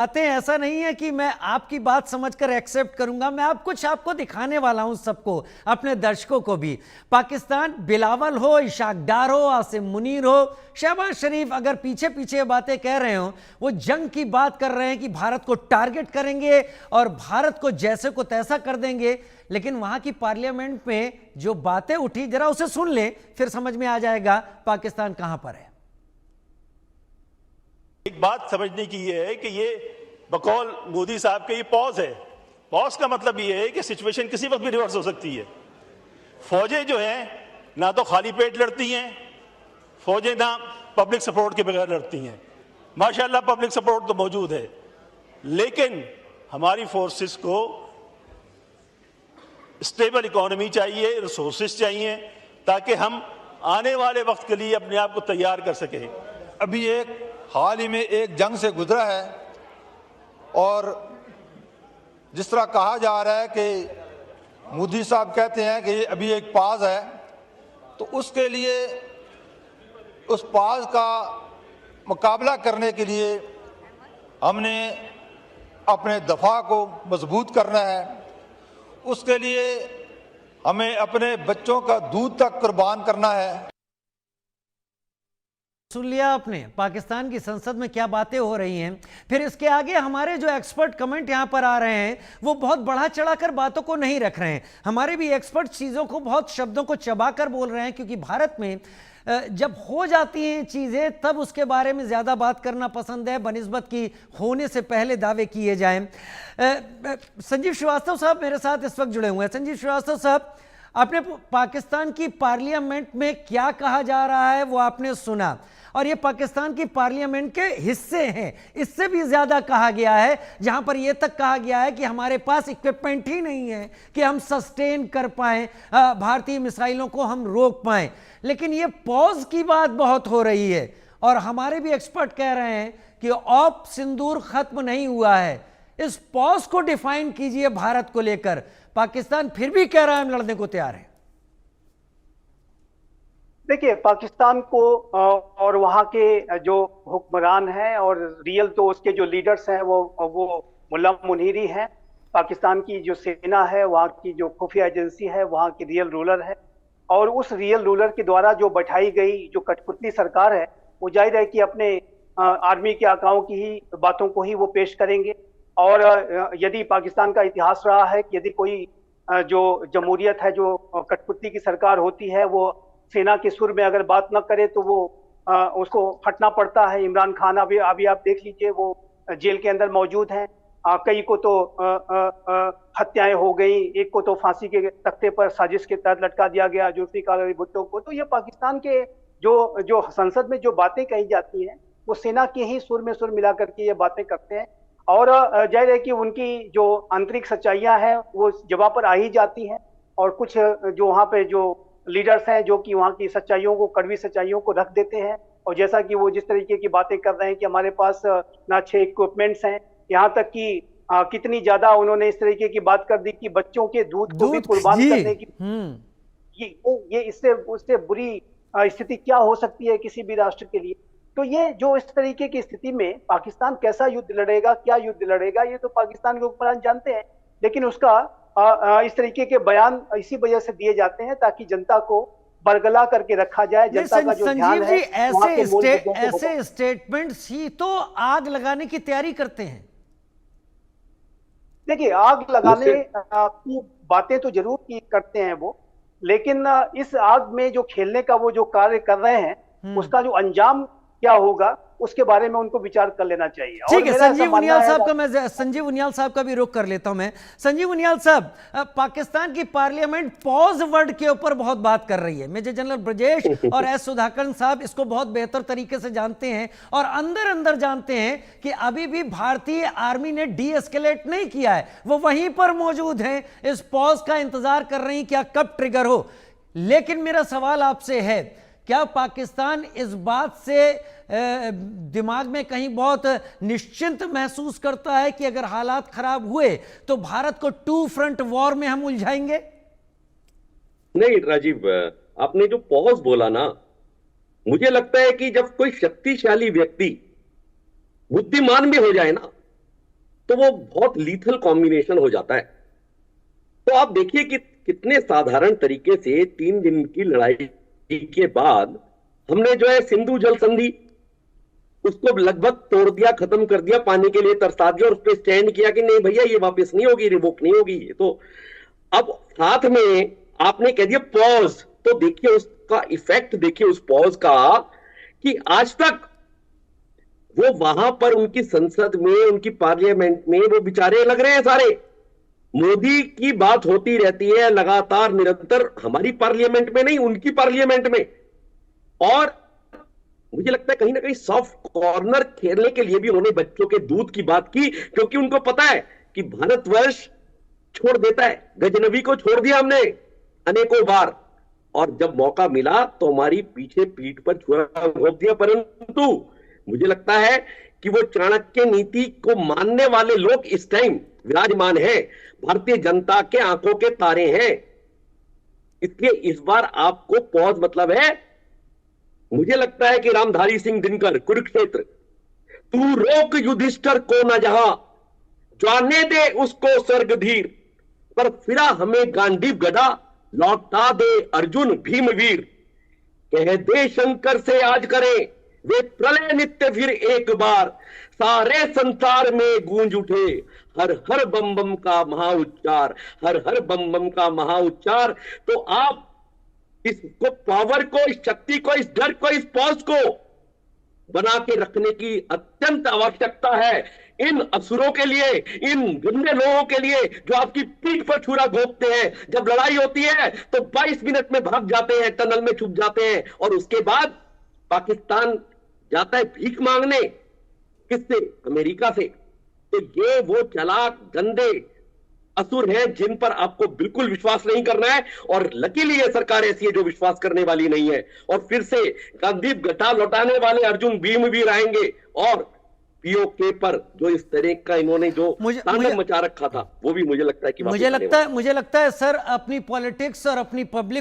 बातें ऐसा नहीं है कि मैं आपकी बात समझकर एक्सेप्ट करूंगा, मैं आपको दिखाने वाला हूं, सबको, अपने दर्शकों को भी। पाकिस्तान, बिलावल हो, इशाक डार हो, आसिम मुनीर हो, शहबाज शरीफ अगर पीछे पीछे बातें कह रहे हो, वो जंग की बात कर रहे हैं कि भारत को टारगेट करेंगे और भारत को जैसे को तैसा कर देंगे, लेकिन वहां की पार्लियामेंट में जो बातें उठी जरा उसे सुन ले, फिर समझ में आ जाएगा पाकिस्तान कहां पर है। एक बात समझने की ये है कि ये बकौल मोदी साहब के ये पॉज है। पॉज का मतलब ये है कि सिचुएशन किसी वक्त भी रिवर्स हो सकती है। फौजें जो हैं ना तो खाली पेट लड़ती हैं, फौजें ना पब्लिक सपोर्ट के बगैर लड़ती हैं। माशाल्लाह पब्लिक सपोर्ट तो मौजूद है, लेकिन हमारी फोर्सेस को स्टेबल इकोनॉमी चाहिए, रिसोर्सेस चाहिए, ताकि हम आने वाले वक्त के लिए अपने आप को तैयार कर सकें। अभी हाल ही में एक जंग से गुजरा है और जिस तरह कहा जा रहा है कि मोदी साहब कहते हैं कि ये अभी एक पाज है, तो उसके लिए उस पाज का मुकाबला करने के लिए हमने अपने दफा को मजबूत करना है। उसके लिए हमें अपने बच्चों का दूध तक कुर्बान करना है। सुन लिया आपने पाकिस्तान की संसद में क्या बातें हो रही हैं। फिर इसके आगे हमारे जो एक्सपर्ट कमेंट यहां पर आ रहे हैं वो बहुत बढ़ा चढ़ाकर बातों को नहीं रख रहे हैं। हमारे भी एक्सपर्ट चीज़ों को, बहुत शब्दों को चबाकर बोल रहे हैं, क्योंकि भारत में जब हो जाती हैं चीज़ें तब उसके बारे में ज़्यादा बात करना पसंद है बनिस्बत की होने से पहले दावे किए जाएं। संजीव श्रीवास्तव साहब मेरे साथ इस वक्त जुड़े हुए हैं। संजीव श्रीवास्तव साहब, आपने पाकिस्तान की पार्लियामेंट में क्या कहा जा रहा है वो आपने सुना, और ये पाकिस्तान की पार्लियामेंट के हिस्से हैं। इससे भी ज्यादा कहा गया है, जहां पर यह तक कहा गया है कि हमारे पास इक्विपमेंट ही नहीं है कि हम सस्टेन कर पाएं, भारतीय मिसाइलों को हम रोक पाएं। लेकिन ये पॉज की बात बहुत हो रही है और हमारे भी एक्सपर्ट कह रहे हैं कि ऑप सिंदूर खत्म नहीं हुआ है। इस पॉज को डिफाइन कीजिए भारत को लेकर। पाकिस्तान फिर भी कह रहा है हम लड़ने को तैयार है। देखिए, पाकिस्तान को और वहाँ के जो हुक्मरान हैं और रियल तो उसके जो लीडर्स हैं वो मुल्ला मुनीर ही हैं। पाकिस्तान की जो सेना है, वहाँ की जो खुफिया एजेंसी है, वहाँ की रियल रूलर है, और उस रियल रूलर के द्वारा जो बैठाई गई जो कठपुतली सरकार है, वो जाहिर है कि अपने आर्मी के आकाओं की ही बातों को ही वो पेश करेंगे। और यदि पाकिस्तान का इतिहास रहा है कि यदि कोई जो जमहूरियत है, जो कठपुतली की सरकार होती है, वो सेना के सुर में अगर बात न करे तो वो उसको हटना पड़ता है। इमरान खान अभी आप देख लीजिए, वो जेल के अंदर मौजूद हैं। कई को तो हत्याएं हो गई, एक को तो फांसी के तख्ते पर साजिश के तहत लटका दिया गया, जुल्फिकार अली भुट्टो को। तो ये पाकिस्तान के जो संसद में जो बातें कही जाती हैं, वो सेना के ही सुर में सुर मिला करके ये बातें करते हैं। और जाहिर है कि उनकी जो आंतरिक सच्चाइयां हैं वो जगह पर आ ही जाती हैं, और कुछ जो वहाँ पे जो लीडर्स हैं जो कि वहाँ की सच्चाइयों को, कड़वी सच्चाइयों को रख देते हैं। और जैसा कि वो जिस तरीके की बातें कर रहे हैं कि हमारे पास ना अच्छे इक्विपमेंट्स हैं, यहाँ तक कि कितनी ज्यादा उन्होंने इस तरीके की बात कर दी कि बच्चों के दूध को भी कुर्बान करने की, ये इससे उससे बुरी स्थिति क्या हो सकती है किसी भी राष्ट्र के लिए। तो ये जो इस तरीके की स्थिति में पाकिस्तान कैसा युद्ध लड़ेगा, क्या युद्ध लड़ेगा, ये तो पाकिस्तान के हुक्मरान जानते हैं। लेकिन उसका इस तरीके के बयान इसी वजह से दिए जाते हैं ताकि जनता को बरगला करके रखा जाए। जनता का जो ध्यान है, ऐसे स्टेटमेंट्स ही तो आग लगाने की तैयारी करते हैं। देखिए, आग लगाने की बातें तो जरूर की करते हैं वो, लेकिन इस आग में जो खेलने का वो जो कार्य कर रहे हैं, उसका जो अंजाम क्या होगा उसके बारे में उनको विचार कर लेना चाहिए। ठीक है, संजीव उनियाल साहब का मैं संजीव उनियाल साहब का भी रुख कर लेता हूं मैं। संजीव उनियाल साहब, पाकिस्तान की पार्लियामेंट पॉज वर्ड के ऊपर बहुत बात कर रही है। मेजर जनरल ब्रजेश और एस सुधाकर साहब इसको बहुत बेहतर तरीके से जानते हैं और अंदर अंदर जानते हैं कि अभी भी भारतीय आर्मी ने डी एस्केलेट नहीं किया है, वो वहीं पर मौजूद हैं, इस पॉज का इंतजार कर रही क्या कब ट्रिगर हो। लेकिन मेरा सवाल आपसे है, क्या पाकिस्तान इस बात से दिमाग में कहीं बहुत निश्चिंत महसूस करता है कि अगर हालात खराब हुए तो भारत को टू फ्रंट वॉर में हम उलझाएंगे? नहीं राजीव, आपने जो पॉज बोला ना, मुझे लगता है कि जब कोई शक्तिशाली व्यक्ति बुद्धिमान भी हो जाए ना, तो वो बहुत लीथल कॉम्बिनेशन हो जाता है। तो आप देखिए कि कितने साधारण तरीके से 3 दिन की लड़ाई के बाद हमने जो है सिंधु जल संधि उसको लगभग तोड़ दिया, खत्म कर दिया, पानी के लिए तरसा दिया और उस पर स्टैंड किया कि नहीं भैया ये वापस नहीं होगी, रिवोक नहीं होगी। तो अब साथ में आपने कह दिया पॉज, तो देखिए उसका इफेक्ट, देखिए उस पॉज का कि आज तक वो वहां पर उनकी संसद में, उनकी पार्लियामेंट में वो बेचारे लग रहे हैं सारे। मोदी की बात होती रहती है लगातार निरंतर, हमारी पार्लियामेंट में नहीं, उनकी पार्लियामेंट में। और मुझे लगता है कहीं ना कहीं सॉफ्ट कॉर्नर खेलने के लिए भी उन्होंने बच्चों के दूध की बात की, क्योंकि उनको पता है कि भारतवर्ष छोड़ देता है, गजनबी को छोड़ दिया हमने अनेकों बार, और जब मौका मिला तो हमारी पीछे पीठ पर छुरा घोंप दिया। परंतु मुझे लगता है कि वो चाणक्य नीति को मानने वाले लोग इस टाइम विराजमान हैं, भारतीय जनता के आंखों के तारे हैं। इसलिए इस बार आपको पॉज मतलब है, मुझे लगता है कि रामधारी सिंह दिनकर, कुरुक्षेत्र, तू रोक युधिष्ठिर को न जहां, जाने दे उसको स्वर्ग धीर, पर फिरा हमें गांडीव गदा, लौटा दे अर्जुन भीमवीर। कह दे शंकर से आज करें वे प्रलय नित्य फिर एक बार, सारे संसार में गूंज उठे हर हर बम बम का महाउच्चार, हर हर बम बम का महाउच्चार। तो आप इसको, पावर को, इस शक्ति को, इस डर को, इस पॉज को बना के रखने की अत्यंत आवश्यकता है इन असुरों के लिए, इन गंदे लोगों के लिए जो आपकी पीठ पर छुरा घोंपते हैं। जब लड़ाई होती है तो 22 मिनट में भाग जाते हैं, टनल में छुप जाते हैं, और उसके बाद पाकिस्तान जाता है भीख मांगने, किससे? अमेरिका से। तो ये वो चालाक गंदे असुर हैं जिन पर आपको बिल्कुल विश्वास नहीं करना है, और लकीली ये सरकार ऐसी है जो विश्वास करने वाली नहीं है। और फिर से गांधी घटा लौटाने वाले अर्जुन भीमवीर आएंगे, और पीओके पर जो इस तरह का इन्होंने जो तांडव मचा रखा था वो भी मुझे लगता है कि मुझे लगता है सर अपनी पॉलिटिक्स और अपनी पब्लिक